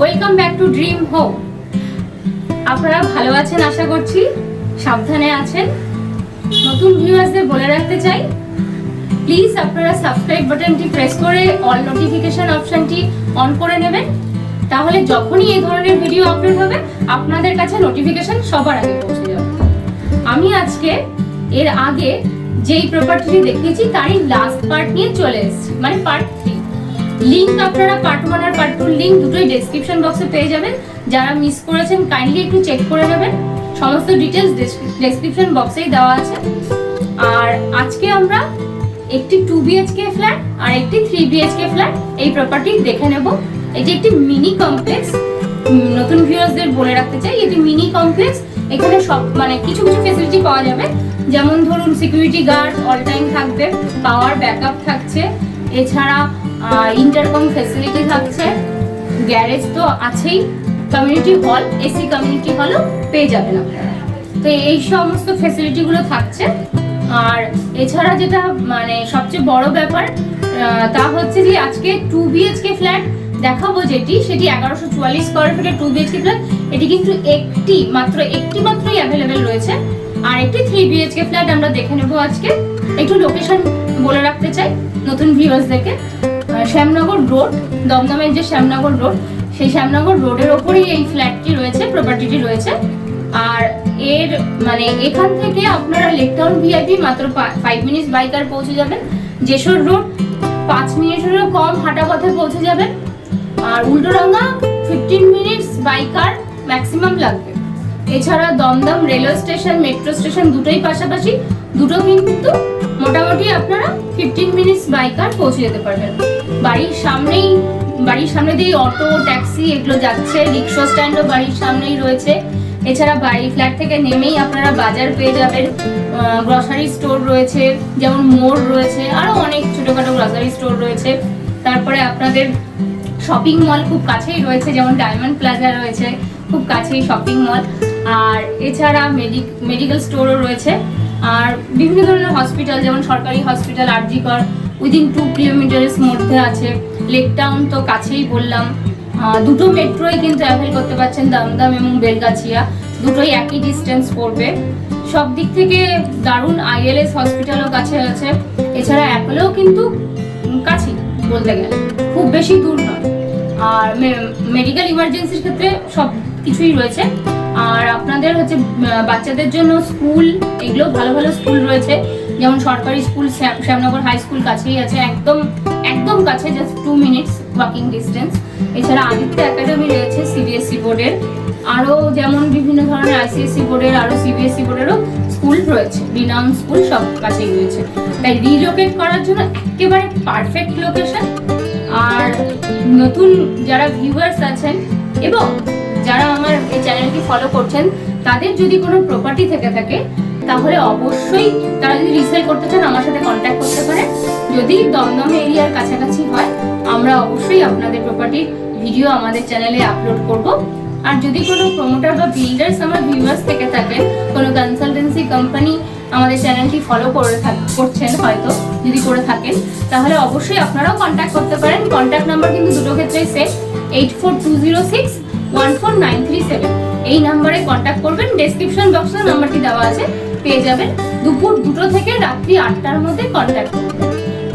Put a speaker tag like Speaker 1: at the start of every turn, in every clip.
Speaker 1: Welcome back to dream home. আপনারা ভালো আছেন আশা করছি, সাবধানে আছেন। নতুন ভিউয়ার্সদের বলে রাখতে চাই, প্লিজ আপনারা সাবস্ক্রাইব বাটনটি প্রেস করে অল নোটিফিকেশন অপশনটি অন করে নেবেন, তাহলে যখনই এই ধরনের ভিডিও আপলোড হবে আপনাদের কাছে নোটিফিকেশন সবার আগে পৌঁছে যাবে। আমি আজকে এর আগে যেই প্রপার্টিটি দেখিয়েছি তারই লাস্ট পার্ট নিয়ে চলে এসেছি, মানে পার্ট 3। লিংক আপনারা পার্ট 1 আর পার্ট 2 লিংক দুটোই ডেসক্রিপশন বক্সে পেয়ে যাবেন। যারা মিস করেছেন কাইন্ডলি একটু চেক করে নেবেন, সমস্ত ডিটেলস ডেসক্রিপশন বক্সেই দেওয়া আছে। আর আজকে আমরা একটি 2 BHK ফ্ল্যাট আর একটি 3 BHK ফ্ল্যাট এই প্রপার্টি দেখে নেব। এটি একটি মিনি কমপ্লেক্স। নতুন ভিউয়ার্সদের বলে রাখতে চাই, এটি মিনি কমপ্লেক্স। এখানে সব মানে কিছু কিছু ফ্যাসিলিটি পাওয়া যাবে, যেমন ধরুন সিকিউরিটি গার্ড অল টাইম থাকবে, পাওয়ার ব্যাকআপ থাকছে, এছাড়া ইন্টারকম ফ্যাসিলিটি থাকছে, গ্যারেজ তো আছেই, কমিউনিটি হল, এসি কমিউনিটি হলও পেয়ে যাবেন আপনারা। তো এই সমস্ত ফ্যাসিলিটিগুলো থাকছে। আর এছাড়া যেটা মানে সবচেয়ে বড় ব্যাপার তা হচ্ছে যে আজকে 2 BHK ফ্ল্যাট দেখাবো যেটি, সেটি 1144 স্কয়ার ফিটের 2 BHK ফ্ল্যাট। এটি কিন্তু একটি মাত্রই অ্যাভেলেবেল রয়েছে। আর একটি 3 BHK ফ্ল্যাট আমরা দেখে নেব আজকে। একটু লোকেশন বলে রাখতে চাই নতুন ভিউয়ার্সদেরকে। শ্যামনগর রোড, দমদমের যে শ্যামনগর রোড, সেই শ্যামনগর রোডের ওপরেই এই ফ্ল্যাটটি রয়েছে, প্রপার্টিটি রয়েছে। আর এর মানে এখান থেকে আপনারা লেকটাউন ভিআইপি মাত্র 5 মিনিটস বাই কার পৌঁছে যাবেন। যশোর রোড 5 মিনিটেরও কম হাঁটা পথে পৌঁছে যাবেন। আর Ultadanga 15 minutes by car maximum লাগবে। এছাড়া Dum Dum railway station, metro station দুটোই পাশাপাশি, দুটো কিন্তু মোটামুটি আপনারা 15 মিনিটস বাই কার পৌঁছে যেতে পারবেন। বাড়ির সামনে দিয়ে অটো, ট্যাক্সি এগুলো যাচ্ছে, রিক্সা স্ট্যান্ডও বাড়ির সামনেই রয়েছে। এছাড়া বাড়ি ফ্ল্যাট থেকে নেমেই আপনারা বাজার পেয়ে যাবেন, গ্রসারি স্টোর রয়েছে, যেমন মোড় রয়েছে, আরও অনেক ছোটোখাটো গ্রসারি স্টোর রয়েছে। তারপরে আপনাদের শপিং মল খুব কাছেই রয়েছে, যেমন ডায়মন্ড প্লাজা রয়েছে খুব কাছেই শপিং মল। আর এছাড়া মেডিকেল স্টোরও রয়েছে। আর বিভিন্ন ধরনের হসপিটাল, যেমন সরকারি হসপিটাল আরজিকর উইদিন 2 কিলোমিটারের মধ্যে আছে। লেকটাউন তো কাছেই বললাম। দুটো মেট্রোই কিন্তু অ্যাভেল করতে পারছেন, দমদম এবং বেলগাছিয়া দুটোই একই ডিস্টেন্স পড়বে। সব দিক থেকে দারুণ ILS হসপিটালও কাছে আছে। এছাড়া অ্যাপোলোও কিন্তু কাছেই বলতে গেলে, খুব বেশি দূর নয়। আর মেডিকেল ইমার্জেন্সির ক্ষেত্রে সব কিছুই রয়েছে। আর আপনাদের হচ্ছে বাচ্চাদের জন্য স্কুল, এগুলো ভালো ভালো স্কুল রয়েছে, যেমন সরকারি স্কুল শ্যামনগর হাই স্কুল কাছেই আছে, একদম কাছে, জাস্ট 2 মিনিটস ওয়াকিং ডিস্টেন্স। এছাড়া আদিত্য একাডেমি রয়েছে CBSE বোর্ডের, আরও যেমন বিভিন্ন ধরনের ICSE বোর্ডের, আরও CBSE বোর্ডেরও স্কুল রয়েছে, রিনাউন্ড স্কুল সব কাছেই রয়েছে। তাই রিলোকেট করার জন্য একেবারে পারফেক্ট লোকেশন। আর নতুন যারা ভিউয়ার্স আছেন এবং যারা আমার এই চ্যানেলটি ফলো করছেন, তাদের যদি কোনো প্রপার্টি থেকে থাকে তাহলে অবশ্যই তারা যদি রিসেল করতে চান আমার সাথে কন্ট্যাক্ট করতে পারেন। যদি দমদম এরিয়ার কাছাকাছি হয় আমরা অবশ্যই আপনাদের প্রপার্টির ভিডিও আমাদের চ্যানেলে আপলোড করব। আর যদি কোনো প্রমোটার বা বিল্ডার্স আমার ভিউয়ার্স থেকে থাকেন, কোনো কনসালটেন্সি কোম্পানি আমাদের চ্যানেলটি ফলো করছেন হয়তো, যদি করে থাকেন তাহলে অবশ্যই আপনারাও কন্ট্যাক্ট করতে পারেন। কন্ট্যাক্ট নাম্বার কিন্তু দুটো ক্ষেত্রেই সেম, 8420614937। এই নাম্বারে কন্ট্যাক্ট করবেন। ডেসক্রিপশন বক্সে নাম্বারটি দেওয়া আছে, পেয়ে যাবেন। দুপুর 2টো থেকে রাত্রি 8টার মধ্যে কন্ট্যাক্ট করবেন।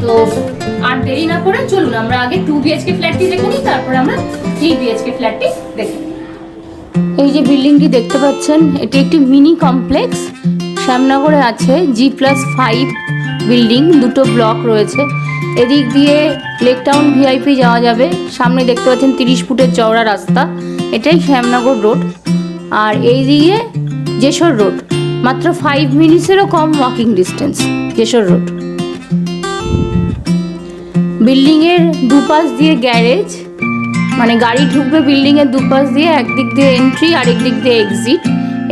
Speaker 1: তো আর দেরি না করে চলুন আমরা আগে 2 BHK ফ্ল্যাটটি দেখে নিই, তারপর আমরা 3 BHK ফ্ল্যাটটি দেখে নিই। এই যে বিল্ডিংটি দেখতে পাচ্ছেন, এটি একটি মিনি কমপ্লেক্স, শ্যামনগরে আছে, G+5 বিল্ডিং, দুটো ব্লক রয়েছে। এদিক দিয়ে লেকটাউন ভিআইপি যাওয়া যাবে। সামনে দেখতে পাচ্ছেন 30 ফুটের চওড়া রাস্তা, এটাই শ্যামনগর রোড। আর এই দিকে যশোর রোড, মাত্র 5 মিনিটসেরও কম ওয়াকিং ডিস্টেন্স যশোর রোড। বিল্ডিংয়ের দুপাশ দিয়ে গ্যারেজ, মানে গাড়ি ঢুকবে বিল্ডিংয়ের দুপাশ দিয়ে, একদিক দিয়ে এন্ট্রি আর একদিক দিয়ে এক্সিট।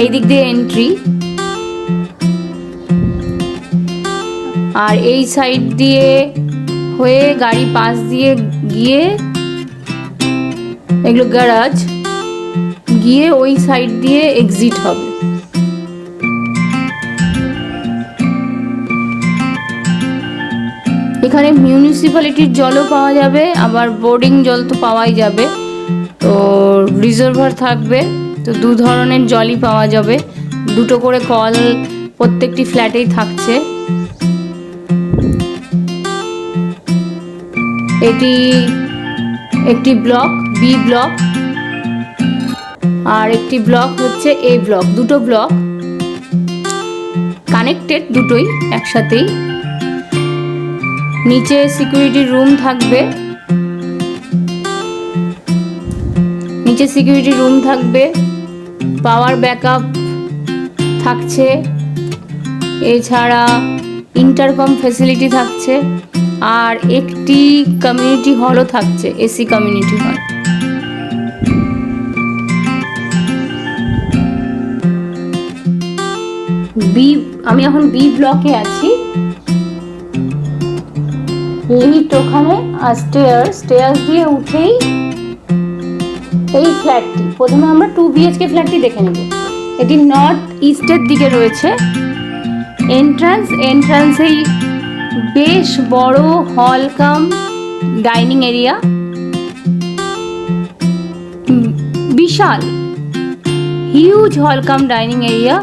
Speaker 1: এই দিক দিয়ে এন্ট্রি, আর এই সাইড দিয়ে হয়ে গাড়ি পাশ দিয়ে গিয়ে এগুলো গ্যারাজ, গিয়ে ওই সাইড দিয়ে এক্সিট হবে। এখানে মিউনিসিপ্যালিটির জলও পাওয়া যাবে, আবার বোর্ডিং জল তো পাওয়াই যাবে। তো রিজার্ভার থাকবে, তো দু ধরনের জলই পাওয়া যাবে, দুটো করে কল প্রত্যেকটি ফ্ল্যাটেই থাকছে। এটি একটি ব্লক, বি ব্লক, আর একটি ব্লক হচ্ছে এ ব্লক। দুটো ব্লক কানেক্টেড, দুটোই একসাথেই। নিচে সিকিউরিটি রুম থাকবে, নিচে সিকিউরিটি রুম থাকবে, পাওয়ার ব্যাকআপ থাকছে, এছাড়া ইন্টারকম ফ্যাসিলিটি থাকছে, আর একটি কমিউনিটি হলও থাকছে, এসি কমিউনিটি হল। আমি এখন বি ব্লকে আছি। লিফট ওখানে, আর স্টেয়ার্স দিয়ে উঠেই এই ফ্ল্যাটটি, প্রথমে আমরা 2 BHK ফ্ল্যাটটি দেখে নেব। এটি নর্থ ইস্টের দিকে রয়েছে। এন্ট্রান্সেই বেশ বড় হল কাম ডাইনিং এরিয়া, বিশাল হিউজ হল কাম ডাইনিং এরিয়া।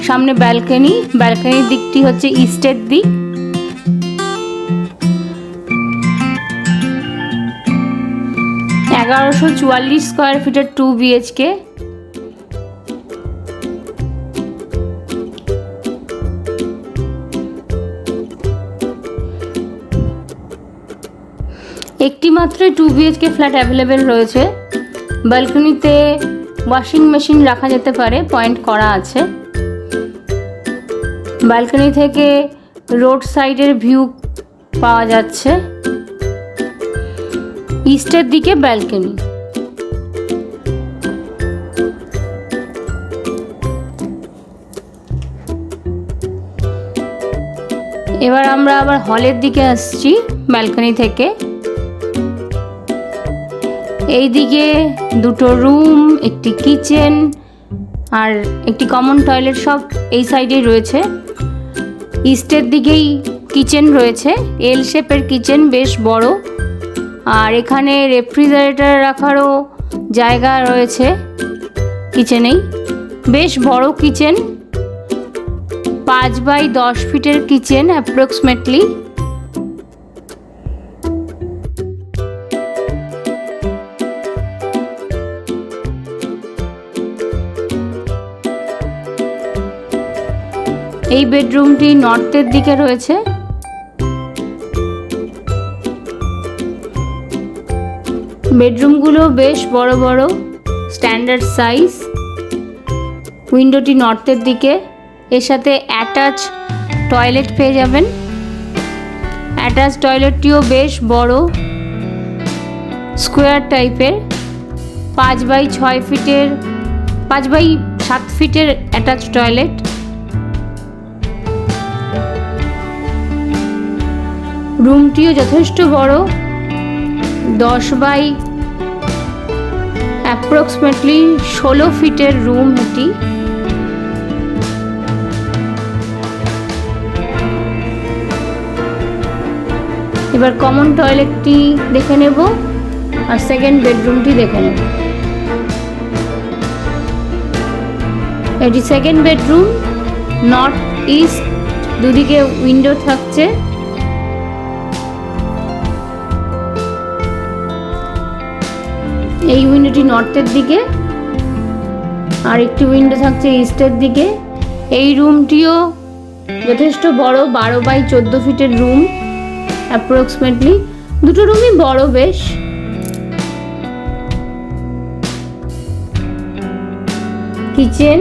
Speaker 1: সামনে ব্যালকনির দিকটি হচ্ছে ইস্টের দিক। $1144 স্কোয়ার ফিটের 2 BHK। একটি মাত্র 2 BHK ফ্ল্যাট অ্যাভেলেবেল রয়েছে। ব্যালকনিতে ওয়াশিং মেশিন রাখা যেতে পারে, পয়েন্ট করা আছে। ব্যালকনি থেকে রোড সাইডের ভিউ পাওয়া যাচ্ছে। ইস্টের দিকে ব্যালকনি। এবার আমরা আবার হলের দিকে আসছি ব্যালকনি থেকে। এই দিকে দুটো রুম, একটি কিচেন আর একটি কমন টয়লেট, সব এই সাইডেই রয়েছে। ইস্টের দিকেই কিচেন রয়েছে, এল শেপের কিচেন, বেশ বড়। আর এখানে রেফ্রিজারেটর রাখারও জায়গা রয়েছে কিচেনেই। বেশ বড় কিচেন, 5x10 ফিটের কিচেন অ্যাপ্রক্সিমেটলি। এই বেডরুমটি নর্থের দিকে রয়েছে। বেডরুমগুলো বেশ বড় বড়, স্ট্যান্ডার্ড সাইজ। উইন্ডোটি নর্থের দিকে, এর সাথে অ্যাটাচ টয়লেট পেয়ে যাবেন। অ্যাটাচ টয়লেটটিও বেশ বড়, স্কোয়ার টাইপের, 5x6 ফিটের, 5x7 ফিটের অ্যাটাচ টয়লেট। রুমটিও যথেষ্ট বড়, 16 ফিটের রুম এটি। এবার কমন টয়লেটটি দেখে নেব আর সেকেন্ড বেডরুমটি দেখে নেব। এটি সেকেন্ড বেডরুম, নর্থ ইস্ট, দুদিকে উইন্ডো থাকছে। এই উইন্ডোটি নর্থের দিকে, আর একটি উইন্ডো থাকছে ইস্টের দিকে। এই রুমটিও যথেষ্ট বড়, 12x14 ফিটের রুম অ্যাপ্রক্সিমেটলি। দুটো রুমই বড় বেশ। কিচেন,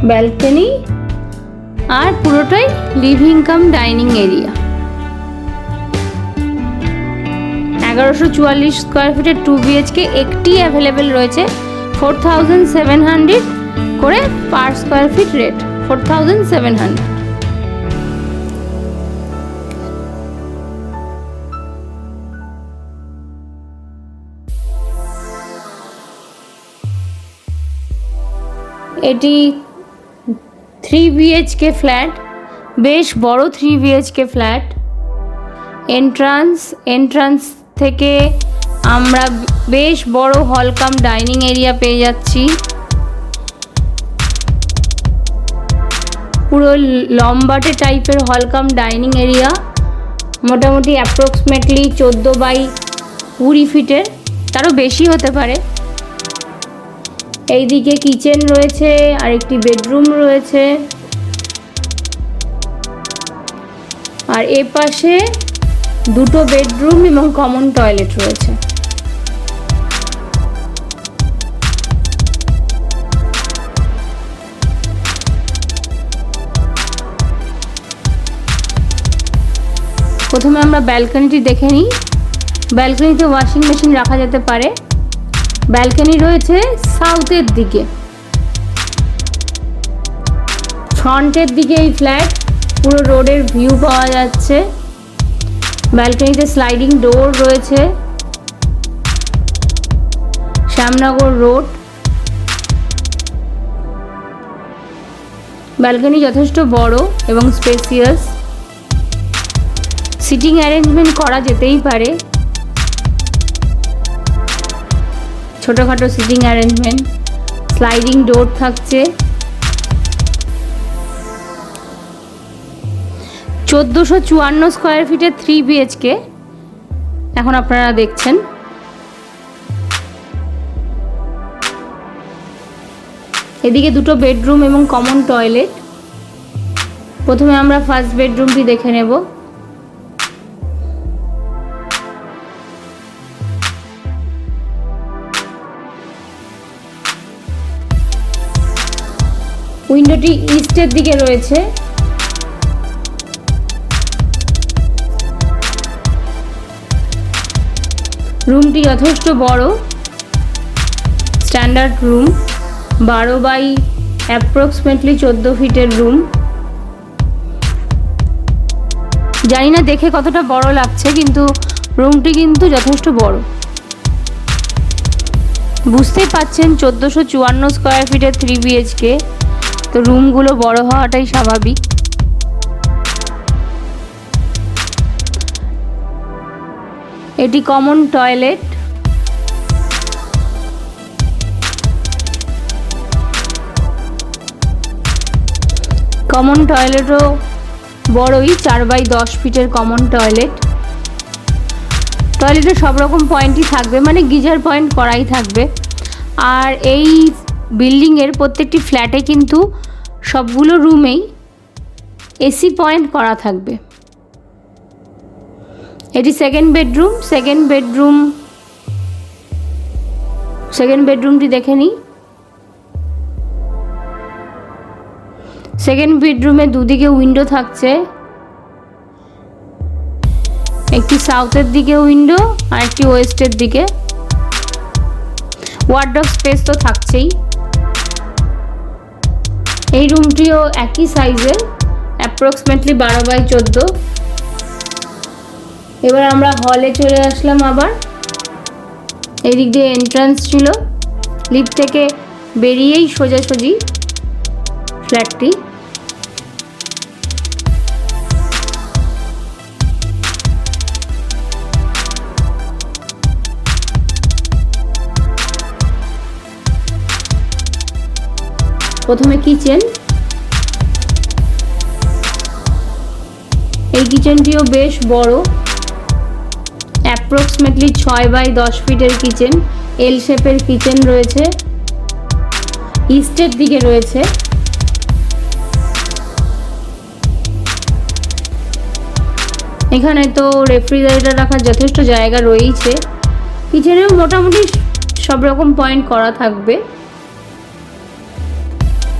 Speaker 1: ব্যালকনি আর পুরোটাই living cum dining area. 1144 square ফিটের 2 BHK একটি অ্যাভেলেবেল রয়েছে। 4700 করে পার স্কোয়ার ফিট রেট, 4700। এটি 3 BHK ফ্ল্যাট, বেশ বড় 3 BHK ফ্ল্যাট। এন্ট্রান্স থেকে আমরা বেশ বড় হল কাম ডাইনিং এরিয়া পেয়ে যাচ্ছি। পুরো লম্বাটে টাইপের হল কাম ডাইনিং এরিয়া, মোটামুটি অ্যাপ্রক্সিমেটলি 14 বাই 20 ফিটের, তারও বেশি হতে পারে। এইদিকে কিচেন রয়েছে আর একটি বেডরুম রয়েছে, আর এ পাশে দুটো বেডরুম এবং কমন টয়লেট রয়েছে। প্রথমে আমরা ব্যালকনিটি দেখে নিই। ব্যালকনিতে ওয়াশিং মেশিন রাখা যেতে পারে। ব্যালকনি রয়েছে সাউথের দিকে, ফ্রন্টের দিকে এই ফ্ল্যাট, পুরো রোডের ভিউ পাওয়া যাচ্ছে। ব্যালকনিতে স্লাইডিং ডোর রয়েছে, শ্যামনগর রোড। ব্যালকনি যথেষ্ট বড় এবং স্পেসিয়াস। সিটিং অ্যারেঞ্জমেন্ট করা যেতেই পারে, ছোটোখাটো সিটিং অ্যারেঞ্জমেন্ট। স্লাইডিং ডোর থাকছে। 1454 স্কোয়ার ফিটের 3 BHK এখন আপনারা দেখছেন। এদিকে দুটো বেডরুম এবং কমন টয়লেট। প্রথমে আমরা ফার্স্ট বেডরুমটি দেখে নেব। উইন্ডোটি ইস্টের দিকে রয়েছে। রুমটি যথেষ্ট বড়, স্ট্যান্ডার্ড রুম, 12 বাই অ্যাপ্রক্সিমেটলি 14 ফিটের রুম। জানি না দেখে কতটা বড় লাগছে, কিন্তু রুমটি কিন্তু যথেষ্ট বড়। বুঝতেই পাচ্ছেন 1454 স্কোয়ার ফিটের 3 BHK, তো রুমগুলো বড় হওয়াটাই স্বাভাবিক। এটি কমন টয়লেট। কমন টয়লেটও বড়ই, 4 বাই 10 ফিটের কমন টয়লেট। টয়লেটে সব রকম পয়েন্টই থাকবে, মানে গিজার পয়েন্ট করাই থাকবে। আর এই বিল্ডিংয়ের প্রত্যেকটি ফ্ল্যাটে কিন্তু সবগুলো রুমেই এসি পয়েন্ট করা থাকবে। এটি সেকেন্ড বেডরুম। সেকেন্ড বেডরুমটি দেখে নিই। সেকেন্ড বেডরুমে দুদিকে উইন্ডো থাকছে, একটি সাউথের দিকে উইন্ডো আর একটি ওয়েস্টের দিকে। ওয়ার্ডরোব স্পেস তো থাকছেই। এই রুমটিও একই সাইজের, অ্যাপ্রক্সিমেটলি 12 বাই 14। এবার আমরা হলে চলে আসলাম। আবার এদিক দিয়ে এন্ট্রান্স ছিল, লিফট থেকে বেরিয়েই সোজাসুজি ফ্ল্যাটটি। প্রথমে কিচেন। এই কিচেনটিও বেশ বড়, অ্যাপ্রক্সিমেটলি 6 বাই 10 ফিটের কিচেন। এল শেপের কিচেন রয়েছে, ইস্টের দিকে রয়েছে। এখানে তো রেফ্রিজারেটর রাখার যথেষ্ট জায়গা রয়েছে। কিচেনেও মোটামুটি সব রকম পয়েন্ট করা থাকবে,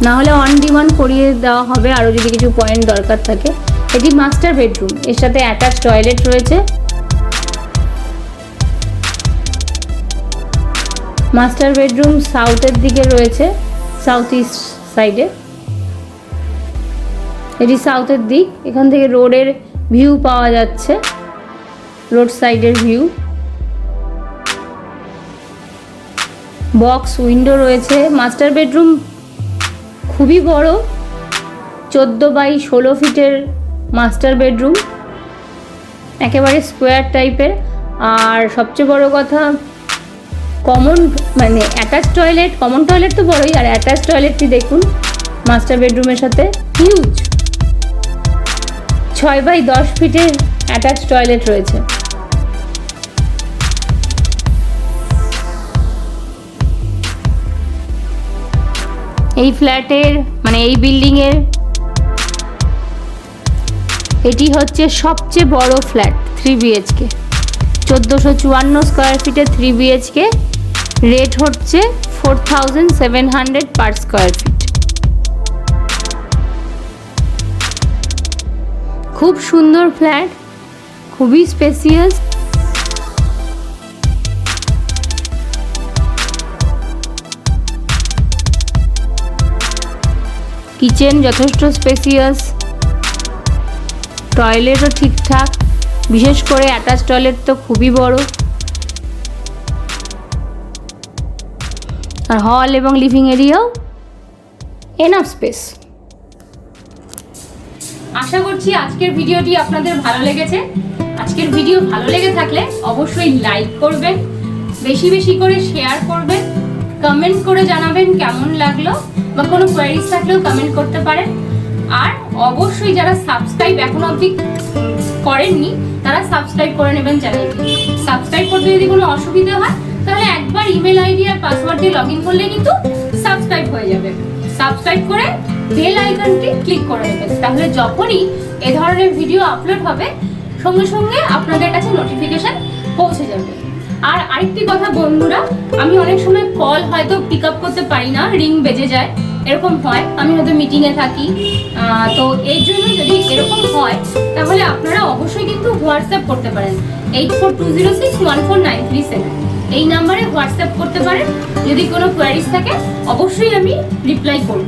Speaker 1: না হলে অন ডিমান্ড করিয়ে দেওয়া হবে আরও যদি কিছু পয়েন্ট দরকার থাকে। এটি মাস্টার বেডরুম, এর সাথে অ্যাটাচ টয়লেট রয়েছে। মাস্টার বেডরুম সাউথের দিকে রয়েছে, সাউথ ইস্ট সাইডে। এটি সাউথের দিক, এখান থেকে রোডের ভিউ পাওয়া যাচ্ছে, রোড সাইডের ভিউ। বক্স উইন্ডো রয়েছে। মাস্টার বেডরুম খুবই বড়, 14 বাই 16 ফিটের মাস্টার বেডরুম, একেবারে স্কোয়ার টাইপের। আর সবচেয়ে বড় কথা কমন মানে কমন টয়লেট তো বড়ই, আর অ্যাটাচ টয়লেটটি দেখুন মাস্টার বেডরুমের সাথে হিউজ 6x10 ফিটের অ্যাটাচ টয়লেট রয়েছে। এই ফ্ল্যাটের মানে এই বিল্ডিংয়ের এটি হচ্ছে সবচেয়ে বড় ফ্ল্যাট 3 BHK, 1454 স্কোয়ার ফিটে 3 BHK, রেট হচ্ছে 4700 পার স্কোয়ার ফিট। খুব সুন্দর ফ্ল্যাট, খুবই স্পেসিয়াস। কিচেন যথেষ্ট স্পেসিয়াস, টয়লেটও ঠিকঠাক, বিশেষ করে অ্যাটাচ টয়লেট তো খুবই বড়। আর হল এবং লিভিং এরিয়াও এনাফ স্পেস। আশা করছি আজকের ভিডিওটি আপনাদের ভালো লেগেছে। আজকের ভিডিও ভালো লেগে থাকলে অবশ্যই লাইক করবেন, বেশি বেশি করে শেয়ার করবেন, কমেন্ট করে জানাবেন কেমন লাগলো, বা কোনো কোয়েরিজ থাকলেও কমেন্ট করতে পারেন। আর অবশ্যই যারা সাবস্ক্রাইব এখনো অবধি করেননি তারা সাবস্ক্রাইব করে নেবেন চ্যানেলটি। সাবস্ক্রাইব করতে যদি কোনো অসুবিধা হয় তাহলে একবার ইমেল আইডি আর পাসওয়ার্ড দিয়ে লগ ইন করলে কিন্তু সাবস্ক্রাইব হয়ে যাবে। সাবস্ক্রাইব করে বেল আইকনটি ক্লিক করে নেবেন, তাহলে যখনই এ ধরনের ভিডিও আপলোড হবে সঙ্গে সঙ্গে আপনাদের কাছে নোটিফিকেশন পৌঁছে যাবে। আর আরেকটি কথা বন্ধুরা, আমি অনেক সময় কল হয়তো পিক আপ করতে পারি না, রিং বেজে যায়, এরকম হয়, আমি হয়তো মিটিংয়ে থাকি। তো এর জন্য যদি এরকম হয় তাহলে আপনারা অবশ্যই কিন্তু হোয়াটসঅ্যাপ করতে পারেন 8420614937, এই নাম্বারে হোয়াটসঅ্যাপ করতে পারেন। যদি কোনো কোয়ারিজ থাকে অবশ্যই আমি রিপ্লাই করব।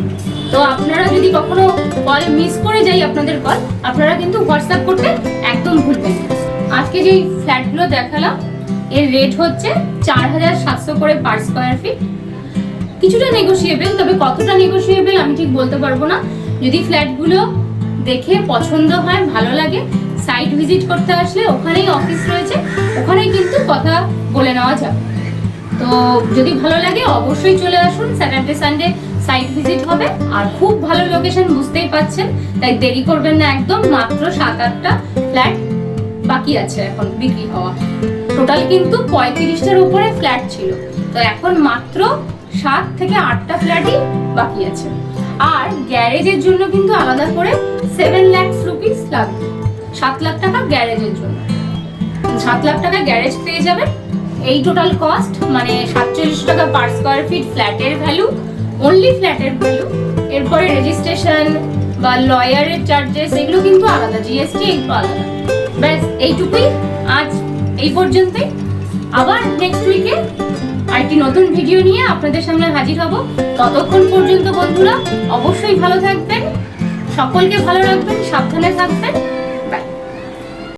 Speaker 1: তো আপনারা যদি কখনো কল মিস করে যাই আপনাদের কল, আপনারা কিন্তু হোয়াটসঅ্যাপ করতে একদম ভুলবেন না। আজকে যেই ফ্ল্যাটগুলো দেখালাম এর রেট হচ্ছে 4700 করে পার স্কোয়ার ফিট। কিছুটা নেগোশিয়েবল, তবে কতটা নেগোশিয়েবল আমি ঠিক বলতে পারবো না। যদি ফ্ল্যাটগুলো দেখে পছন্দ হয়, ভালো লাগে, সাইট ভিজিট করতে আসলে ওখানেই অফিস রয়েছে, ওখানেই কিন্তু কথা বলে নেওয়া যাবে। তো যদি ভালো লাগে অবশ্যই চলে আসুন, স্যাটারডে সানডে সাইট ভিজিট হবে। আর খুব ভালো লোকেশন, বুঝতেই পাচ্ছেন, তাই দেরি করবেন না একদম। মাত্র 7-8টা ফ্ল্যাট বাকি আছে এখন বিক্রি হওয়া। টোটাল কিন্তু 35টার উপরে ফ্ল্যাট ছিল, তো এখন মাত্র 7 থেকে 8টা ফ্ল্যাটই বাকি আছে। আর গ্যারেজের জন্য কিন্তু আলাদা করে 7 লাখ রুপিস লাগবে। 7 লাখ টাকা গ্যারেজের জন্য, 7 লাখ টাকা গ্যারেজ পেয়ে যাবেন। এই টোটাল কস্ট মানে 47 টাকা পার স্কোয়ার ফিট ফ্ল্যাটের ভ্যালু, অনলি ফ্ল্যাটের ভ্যালু। এরপরে রেজিস্ট্রেশন বা লয়ারের চার্জেস এগুলো কিন্তু আলাদা, জিএসটি একটু আলাদা। ব্যাস এইটুকুই, আজ এই পর্যন্তই। আবার নেক্সট উইকে আরেকটি নতুন ভিডিও নিয়ে আপনাদের সামনে হাজির হব। ততক্ষণ পর্যন্ত বন্ধুরা অবশ্যই ভালো থাকবেন, সকলকে ভালো রাখবেন, সাবধানে থাকবেন।